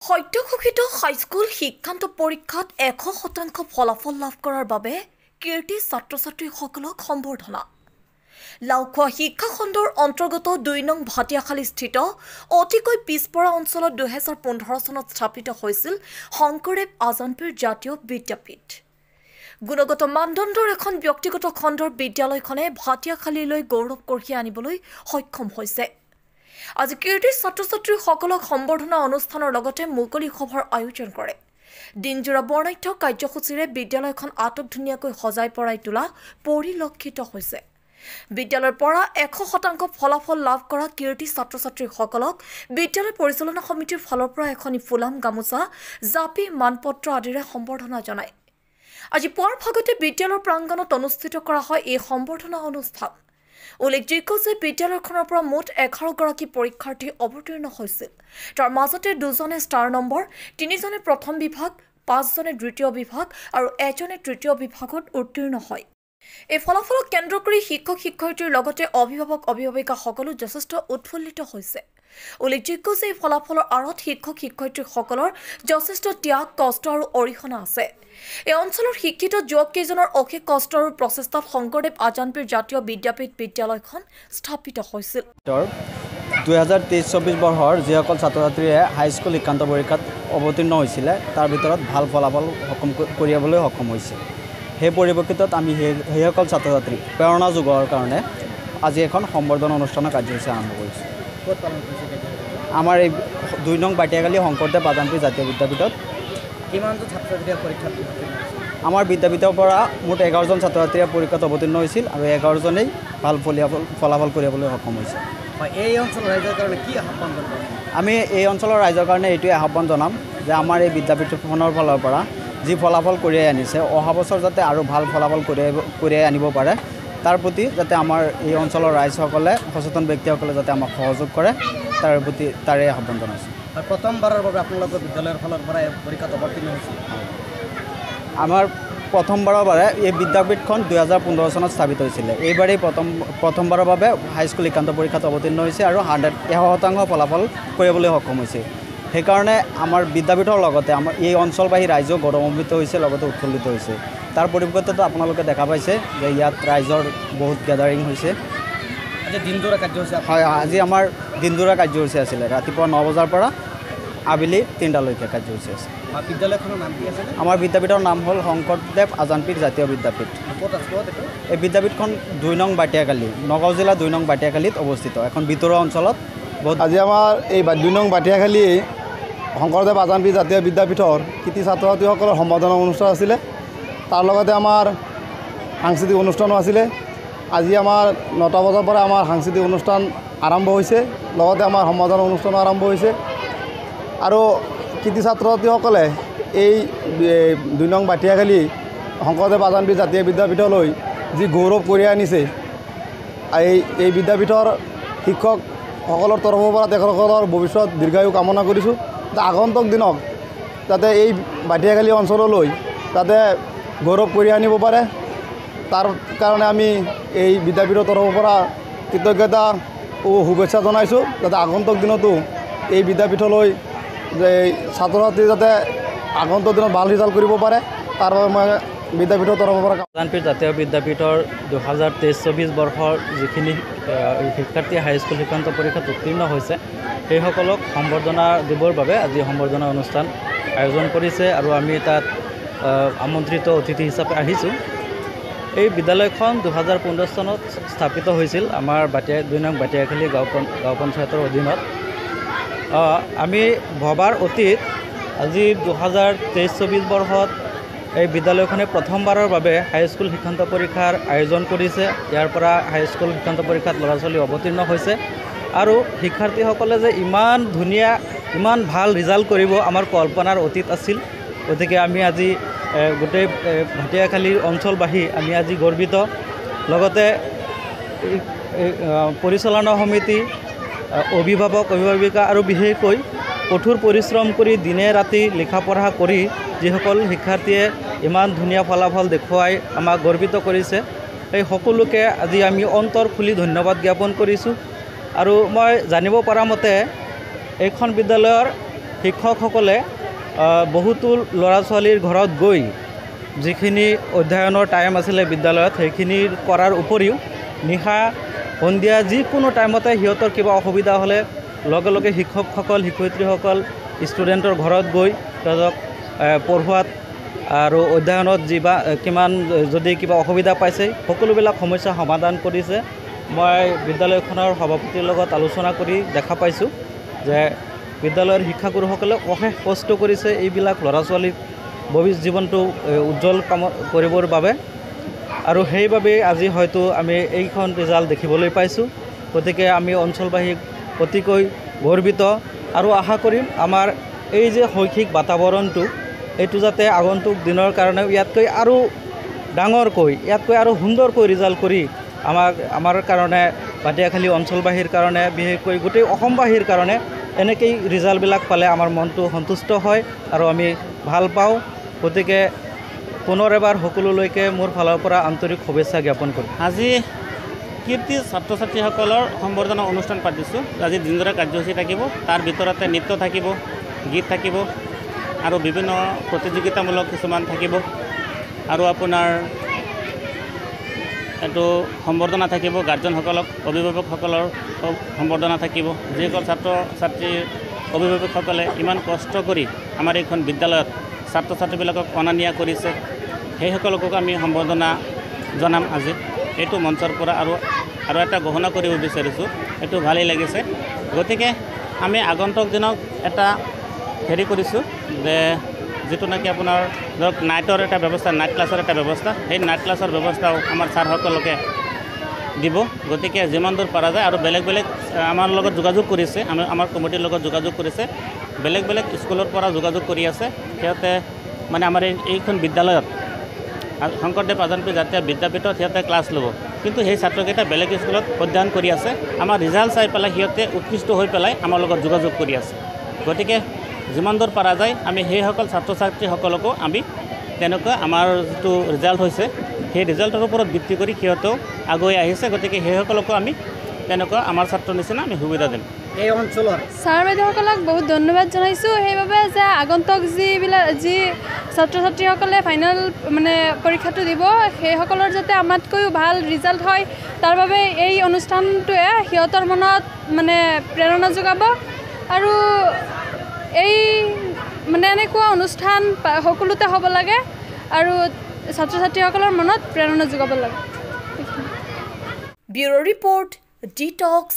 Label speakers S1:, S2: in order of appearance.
S1: সদ্যঘোষিত high school শিক্ষান্ত পৰীক্ষাত 100% ফলাফল লাভ কৰাৰ বাবে কীৰ্তি ছাত্ৰ-ছাত্ৰীসকলক সম্বৰ্ধনা। লাওখোৱা শিক্ষা খণ্ডৰ অন্তৰ্গত 2 নং ভাটিয়াখালীস্থিত অতিকৈ পিছপৰা অঞ্চলত 2015 চনত স্থাপিত হৈছিল শংকৰদেৱ আজানপীৰ জাতীয় বিদ্যাপীঠ। গুণগত মানদণ্ডৰ এখন ব্যক্তিগত খণ্ডৰ বিদ্যালয়খনে ভাটিয়াখালীলৈ গৌৰৱ কঢ়িয়াই আনিবলৈ সক্ষম হৈছে। আজি কীৰ্তি ছাত্ৰ-ছাত্ৰীসকলক সম্বৰ্ধনা অনুষ্ঠানৰ লগতে মুকলি সভাৰ আয়োজন কৰে। দিনজোৰা বৰ্ণাঢ্য কাৰ্যসূচীৰে বিদ্যালয়খন আটক ধুনীয়াকৈ সজাই পৰাই তোলা পৰিলক্ষিত হৈছে। বিদ্যালয়ৰ পৰা 100% ফলাফল লাভ কৰা কীৰ্তি ছাত্ৰ-ছাত্ৰীসকলক বিদ্যালয় পৰিচালনা সমিতিৰ ফালৰ পৰা এখনি ফুলাম গামোচা জাপি মানপত্ৰ আদিৰে সম্বৰ্ধনা জনায়। আজি পুৱাৰ ভাগতে বিদ্যালয়ৰ প্ৰাংগণত অনুষ্ঠিত কৰা হয় এই সম্বৰ্ধনা অনুষ্ঠান। উল্লেখযোগ্য যে বিদ্যালয়খনৰ পৰা মুঠ 11 গৰাকী পৰীক্ষাৰ্থী অৱতীৰ্ণ হৈছিল। তাৰ মাজতে 2জনে ষ্টাৰ নম্বৰ, 3জনে প্ৰথম বিভাগ, 5জনে দ্বিতীয় বিভাগ আৰু 1জনে তৃতীয় বিভাগত উত্তীৰ্ণ হয়। এই ফলাফলক কেন্দ্ৰ কৰি শিক্ষক-শিক্ষয়িত্ৰীৰ লগতে অভিভাৱক-অভিভাৱিকাসকলো যথেষ্ট উৎফুল্লিত হৈছে। উল্লেখযোগ্য যে এই ফলাফলৰ আঁৰত শিক্ষক-শিক্ষয়িত্ৰীসকলৰ যথেষ্ট ত্যাগ, কষ্ট আৰু অৰিহণা আছে। এই অঞ্চলৰ শিক্ষিত যুৱককেইজনৰ অশেষ কষ্ট আৰু প্ৰচেষ্টাত শংকৰদেৱ আজানপীৰ জাতীয় বিদ্যাপীঠ বিদ্যালয়খন স্থাপিত হৈছিল।
S2: 2023-24 বৰ্ষৰ যিসকল ছাত্ৰ-ছাত্ৰীয়ে হাইস্কুল শিক্ষান্ত পৰীক্ষাত অৱতীৰ্ণ হৈছিলে তাৰ ভিতৰত ভাল ফলাফল কঢ়িয়াবলৈ সক্ষম হৈছে। সেই পৰিপ্ৰেক্ষিতত আমি সেইসকল ছাত্ৰ-ছাত্ৰীক প্ৰেৰণা যোগোৱাৰ কাৰণে আজি এখন সম্বৰ্ধনা অনুষ্ঠানৰ কাৰ্যসূচী আৰম্ভ কৰিছোঁ। আমাৰ এই 2 নং বাটিয়াখালী শংকৰদেৱ আজানপীৰ জাতীয় বিদ্যাপীঠত
S3: কিমানজন ছাত্ৰ-ছাত্ৰীয়ে পৰীক্ষাত
S2: আমাৰ বিদ্যাপীঠৰ পৰা মুঠ 11জন ছাত্ৰ-ছাত্ৰীয়ে পৰীক্ষাত অৱতীৰ্ণ হৈছিল আৰু 11জনেই ভাল ফলাফল কঢ়িয়াবলৈ সক্ষম হৈছে।
S3: এই অঞ্চলৰ ৰাইজৰ কাৰণে কি আহ্বান জনাব?
S2: আমি এই অঞ্চলৰ ৰাইজৰ কাৰণে এইটোৱে আহ্বান জনাম যে আমাৰ এই বিদ্যাপীঠখনৰ ফালৰ পৰা যি ফলাফল কঢ়িয়াই আনিছে, অহা বছৰ যাতে আৰু ভাল ফলাফল কঢ়িয়াই আনিব পাৰে, তাৰ প্ৰতি যাতে আমাৰ এই অঞ্চলৰ ৰাইজসকলে, সচেতন ব্যক্তিসকলে যাতে আমাক সহযোগ কৰে, তাৰ প্ৰতি তাৰে আহ্বান জনাইছোঁ।
S3: আৰু প্ৰথমবাৰৰ বাবে আপোনালোকৰ বিদ্যালয়ৰ ফালৰ পৰা পৰীক্ষাত অৱতীৰ্ণ হৈছে।
S2: আমাৰ প্ৰথমবাৰৰ বাবে এই বিদ্যাপীঠখন 2015 চনত স্থাপিত হৈছিলে। এইবাৰেই প্ৰথমবাৰৰ বাবে হাইস্কুল শিক্ষান্ত পৰীক্ষাত অৱতীৰ্ণ হৈছে আৰু 100% ফলাফল কৰিবলৈ সক্ষম হৈছে। সেইকাৰণে আমাৰ বিদ্যাপীঠৰ লগতে আমাৰ এই অঞ্চলবাসী ৰাইজেও গৌৰৱান্বিত হৈছে, লগতে উৎফুল্লিত হৈছে। তাৰ পৰিপ্ৰেক্ষিতত আপোনালোকে দেখা পাইছে যে ইয়াত ৰাইজৰ বহুত গেডাৰিং হৈছে।
S3: আজি দিনজোৰা কাৰ্যসূচী?
S2: হয়, আজি আমাৰ দিনজোৰা কাৰ্যসূচী আছিলে। ৰাতিপুৱা 9 বজাৰ পৰা আবেলি 3টালৈকে কাৰ্যসূচী আছে।
S3: বিদ্যালয়খনৰ নাম কি আছিলে?
S2: আমাৰ বিদ্যাপীঠৰ নাম হ'ল শংকৰদেৱ আজানপীৰ জাতীয় বিদ্যাপীঠ। এই বিদ্যাপীঠখন 2 নং বাটিয়াখালী, নগাঁও জিলা 2 নং বাটিয়াখালীত অৱস্থিত, এখন ভিতৰুৱা অঞ্চলত।
S4: আজি আমাৰ এই 2 নং বাটিয়াখালী শংকৰদেৱ আজানপীৰ জাতীয় বিদ্যাপীঠৰ কৃতি ছাত্ৰ-ছাত্ৰীসকলৰ সম্বৰ্ধনা অনুষ্ঠান আছিলে। তাৰ লগতে আমাৰ সাংস্কৃতিক অনুষ্ঠানো আছিলে। আজি আমাৰ 9টা বজাৰ পৰা আমাৰ সাংস্কৃতিক অনুষ্ঠান আৰম্ভ হৈছে, লগতে আমাৰ সম্বৰ্ধনা অনুষ্ঠানো আৰম্ভ হৈছে। আৰু কৃতি ছাত্ৰ-ছাত্ৰীসকলে এই 2 নং বাটিয়াখালী শংকৰদেৱ আজানপীৰ জাতীয় বিদ্যাপীঠলৈ যি গৌৰৱ কঢ়িয়াই আনিছে, এই বিদ্যাপীঠৰ শিক্ষকসকলৰ তৰফৰ পৰা তেখেতসকলৰ ভৱিষ্যত দীৰ্ঘায়ু কামনা কৰিছোঁ। আগন্তুক দিনক যাতে এই বাটিয়াখালী অঞ্চললৈ যাতে গৌৰৱ কঢ়িয়াই আনিব পাৰে, তাৰ কাৰণে আমি এই বিদ্যাপীঠৰ তৰফৰ পৰা কৃতজ্ঞতা ও শুভেচ্ছা জনাইছোঁ। যাতে আগন্তুক দিনতো এই বিদ্যাপীঠলৈ যে ছাত্ৰ-ছাত্ৰী যাতে আগন্তুক দিনত ভাল ৰিজাল্ট কৰিব পাৰে, তাৰ বাবে মই বিদ্যাপীঠৰ তৰফৰ পৰা
S5: আজানপীৰ জাতীয় বিদ্যাপীঠৰ 2023-24 বৰ্ষৰ যিখিনি শিক্ষাৰ্থী হাইস্কুল শিক্ষান্ত পৰীক্ষাত উত্তীৰ্ণ হৈছে, সেইসকলক সম্বৰ্ধনা দিবৰ বাবে আজি সম্বৰ্ধনা অনুষ্ঠান আয়োজন কৰিছে আৰু আমি তাত আমন্ত্ৰিত অতিথি হিচাপে আহিছোঁ। এই বিদ্যালয়খন 2015 চনত স্থাপিত হৈছিল আমাৰ 2 নং বাটিয়াখালী গাঁও পঞ্চায়তৰ অধীনত। আমি ভবাৰ অতীত আজি 2023-24 বৰ্ষত এই বিদ্যালয়খনে প্ৰথমবাৰৰ বাবে হাইস্কুল শিক্ষান্ত পৰীক্ষাৰ আয়োজন কৰিছে। ইয়াৰ পৰা হাইস্কুল শিক্ষান্ত পৰীক্ষাত ল'ৰা ছোৱালী অৱতীৰ্ণ হৈছে আৰু শিক্ষাৰ্থীসকলে যে ইমান ধুনীয়া, ইমান ভাল ৰিজাল্ট কৰিব আমাৰ কল্পনাৰ অতীত আছিল। গতিকে আমি আজি গোটেই ভাটিয়াখালীৰ অঞ্চলবাসী আমি আজি গৰ্বিত। লগতে পৰিচালনা সমিতি, অভিভাৱক-অভিভাৱিকা আৰু বিশেষকৈ কঠোৰ পৰিশ্ৰম কৰি দিনে ৰাতি লিখা পঢ়া কৰি যিসকল শিক্ষাৰ্থীয়ে ইমান ধুনীয়া ফলাফল দেখুৱাই আমাক গৰ্বিত কৰিছে, সেই সকলোকে আজি আমি অন্তৰ খুলি ধন্যবাদ জ্ঞাপন কৰিছোঁ। আৰু মই জানিব পৰা মতে এইখন বিদ্যালয়ৰ শিক্ষকসকলে বহুতো ল'ৰা ছোৱালীৰ ঘৰত গৈ যিখিনি অধ্যয়নৰ টাইম আছিলে বিদ্যালয়ত সেইখিনি কৰাৰ উপৰিও নিশা সন্ধিয়া যিকোনো টাইমতে সিহঁতৰ কিবা অসুবিধা হ'লে লগে লগে শিক্ষকসকল শিক্ষয়িত্ৰীসকল ষ্টুডেণ্টৰ ঘৰত গৈ তেওঁলোকক পঢ়োৱাত আৰু অধ্যয়নত কিমান যদি কিবা অসুবিধা পাইছে সকলোবিলাক সমস্যা সমাধান কৰিছে। মই বিদ্যালয়খনৰ সভাপতিৰ লগত আলোচনা কৰি দেখা পাইছোঁ যে বিদ্যালয়ৰ শিক্ষাগুৰুসকলে অশেষ কষ্ট কৰিছে এইবিলাক ল'ৰা ছোৱালীৰ ভৱিষ্যত জীৱনটো উজ্জ্বল কাম কৰিবৰ বাবে আৰু সেইবাবে আজি হয়তো আমি এইখন ৰিজাল্ট দেখিবলৈ পাইছোঁ। গতিকে আমি অঞ্চলবাসীক অতিকৈ গৰ্বিত আৰু আশা কৰিম আমাৰ এই যে শৈক্ষিক বাতাবৰণটো এইটো যাতে আগন্তুক দিনৰ কাৰণে ইয়াতকৈ আৰু ডাঙৰকৈ ইয়াতকৈ আৰু সুন্দৰকৈ ৰিজাল্ট কৰি আমাৰ কাৰণে বাটিয়াখালী অঞ্চলবাসীৰ কাৰণে বিশেষকৈ গোটেই অসমবাসীৰ কাৰণে এনেকেই ৰিজাল্টবিলাক পালে আমাৰ মনটো সন্তুষ্ট হয় আৰু আমি ভাল পাওঁ। গতিকে পুনৰ এবাৰ সকলোলৈকে মোৰ ফালৰ পৰা আন্তৰিক শুভেচ্ছা জ্ঞাপন কৰিম।
S6: আজি কীৰ্তি ছাত্ৰ ছাত্ৰীসকলৰ সম্বৰ্ধনা অনুষ্ঠান পাতিছোঁ। আজি দিনজোৰা কাৰ্যসূচী থাকিব, তাৰ ভিতৰতে নৃত্য থাকিব, গীত থাকিব আৰু বিভিন্ন প্ৰতিযোগিতামূলক কিছুমান থাকিব আৰু আপোনাৰ এইটো সম্বৰ্ধনা থাকিব। গাৰ্জেনসকলক অভিভাৱকসকলৰ সম্বৰ্ধনা থাকিব। যিসকল ছাত্ৰ ছাত্ৰীৰ অভিভাৱকসকলে ইমান কষ্ট কৰি আমাৰ এইখন বিদ্যালয়ত ছাত্ৰ ছাত্ৰীবিলাকক অনা নিয়া কৰিছে সেইসকলকো আমি সম্বৰ্ধনা জনাম আজি এইটো মঞ্চৰ পৰা আৰু এটা ঘোষণা কৰিব বিচাৰিছোঁ। এইটো ভালেই লাগিছে। গতিকে আমি আগন্তুক দিনক এটা হেৰি কৰিছোঁ যে যিটো নেকি আপোনাৰ ধৰক নাইটৰ এটা ব্যৱস্থা, নাইট ক্লাছৰ এটা ব্যৱস্থা, সেই নাইট ক্লাছৰ ব্যৱস্থাও আমাৰ ছাৰসকলকে দিব। গতিকে যিমান দূৰ পৰা যায় আৰু বেলেগ বেলেগ আমাৰ লগত যোগাযোগ কৰিছে, আমাৰ কমিটিৰ লগত যোগাযোগ কৰিছে, বেলেগ বেলেগ স্কুলৰ পৰা যোগাযোগ কৰি আছে। সিহঁতে মানে আমাৰ এইখন বিদ্যালয়ত শংকৰদেৱ আজানপীৰ জাতীয় বিদ্যাপীঠত সিহঁতে ক্লাছ ল'ব, কিন্তু সেই ছাত্ৰকেইটা বেলেগ স্কুলত অধ্যয়ন কৰি আছে। আমাৰ ৰিজাল্ট চাই পেলাই সিহঁতে উৎকৃষ্ট হৈ পেলাই আমাৰ লগত যোগাযোগ কৰি আছে। গতিকে যিমান দূৰ পৰা যায় আমি সেইসকল ছাত্ৰ ছাত্ৰীসকলকো আমি তেনেকুৱা আমাৰ যিটো ৰিজাল্ট হৈছে সেই ৰিজাল্টৰ ওপৰত ভিত্তি কৰি সিহঁতেও আগুৱাই আহিছে। গতিকে সেইসকলকো আমি তেনেকুৱা আমাৰ ছাত্ৰৰ নিচিনা আমি সুবিধা দিম।
S3: এই অঞ্চলৰ
S7: ছাৰ বাইদেউসকলক বহুত ধন্যবাদ জনাইছোঁ সেইবাবে যে আগন্তুক যি ছাত্ৰ ছাত্ৰীসকলে ফাইনেল পৰীক্ষাটো দিব সেইসকলৰ যাতে আমাতকৈও ভাল ৰিজাল্ট হয় তাৰ বাবে এই অনুষ্ঠানটোৱে সিহঁতৰ মনত প্ৰেৰণা যোগাব আৰু এই এনেকুৱা অনুষ্ঠান সকলোতে হ'ব লাগে আৰু ছাত্ৰ ছাত্ৰীসকলৰ মনত প্ৰেৰণা যোগাব লাগে।
S1: Bureau' report, detox.